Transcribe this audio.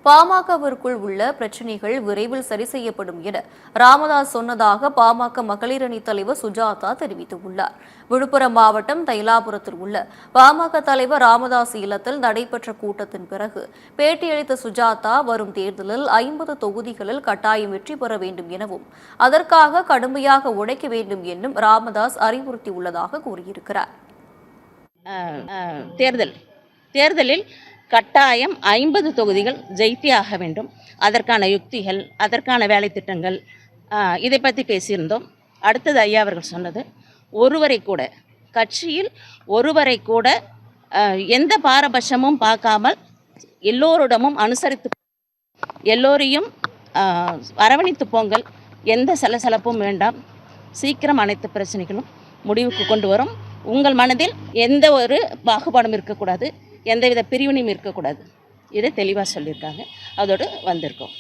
பாமகவிற்குள் உள்ள பிரச்சினைகள் விரைவில் சரி செய்யப்படும் என ராமதாஸ் சொன்னதாக பாமக மகளிர் அணி தலைவர் சுஜாதா தெரிவித்துள்ளார். விழுப்புரம் மாவட்டம் தைலாபுரத்தில் உள்ள பாமக தலைவர் ராமதாஸ் இல்லத்தில் நடைபெற்ற கூட்டத்தின் பிறகு பேட்டியளித்த சுஜாதா, வரும் தேர்தலில் 50 தொகுதிகளில் கட்டாயம் வெற்றி பெற வேண்டும் எனவும் அதற்காக கடுமையாக உழைக்க வேண்டும் என்றும் ராமதாஸ் அறிவுறுத்தியுள்ளதாக கூறியிருக்கிறார். தேர்தலில் கட்டாயம் 50 தொகுதிகள் ஜெயித்தே ஆக வேண்டும். அதற்கான யுக்திகள், அதற்கான வேலை திட்டங்கள், இதை பற்றி பேசியிருந்தோம். அடுத்தது ஐயா அவர்கள் சொன்னது, கட்சியில் ஒருவரை கூட எந்த பாரபட்சமும் பார்க்காமல் எல்லோரிடமும் அனுசரித்து எல்லோரையும் அரவணைத்து போங்கள், எந்த சலசலப்பும் வேண்டாம், சீக்கிரம் அனைத்து பிரச்சனைகளும் முடிவுக்கு கொண்டு வரும், உங்கள் மனதில் எந்த ஒரு பாகுபாடும் இருக்கக்கூடாது, எந்தவித பிரிவினையும் இருக்கக்கூடாது. இதை தெளிவாக சொல்லியிருக்காங்க. அதோடு வந்திருக்கோம்.